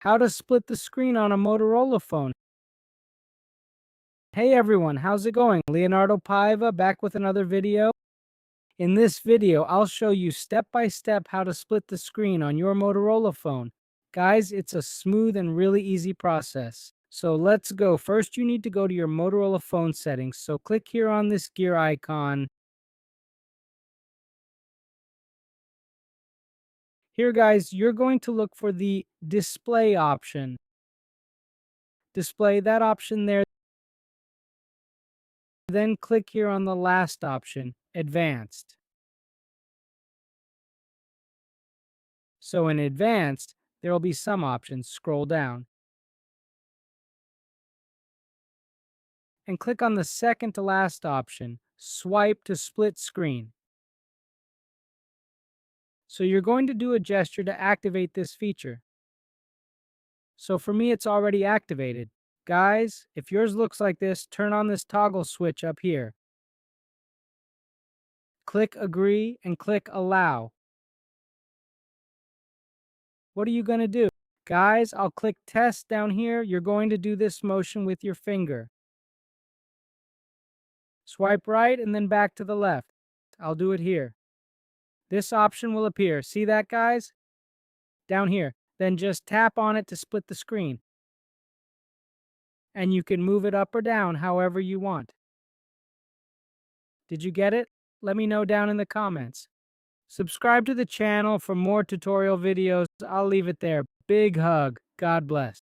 How to split the screen on a Motorola phone. Hey everyone, how's it going? Leonardo Paiva back with another video. In this video, I'll show you step by step how to split the screen on your Motorola phone. Guys, it's a smooth and really easy process. So let's go. First, you need to go to your Motorola phone settings. So click here on this gear icon. Here guys, you're going to look for the display option. Display that option there. Then click here on the last option, Advanced. So in Advanced, there will be some options. Scroll down and click on the second to last option, Swipe to split screen. So you're going to do a gesture to activate this feature. So for me, it's already activated. Guys, if yours looks like this, turn on this toggle switch up here. Click Agree and click Allow. What are you going to do? Guys, I'll click Test down here. You're going to do this motion with your finger. Swipe right and then back to the left. I'll do it here. This option will appear. See that, guys? Down here. Then just tap on it to split the screen. And you can move it up or down however you want. Did you get it? Let me know down in the comments. Subscribe to the channel for more tutorial videos. I'll leave it there. Big hug. God bless.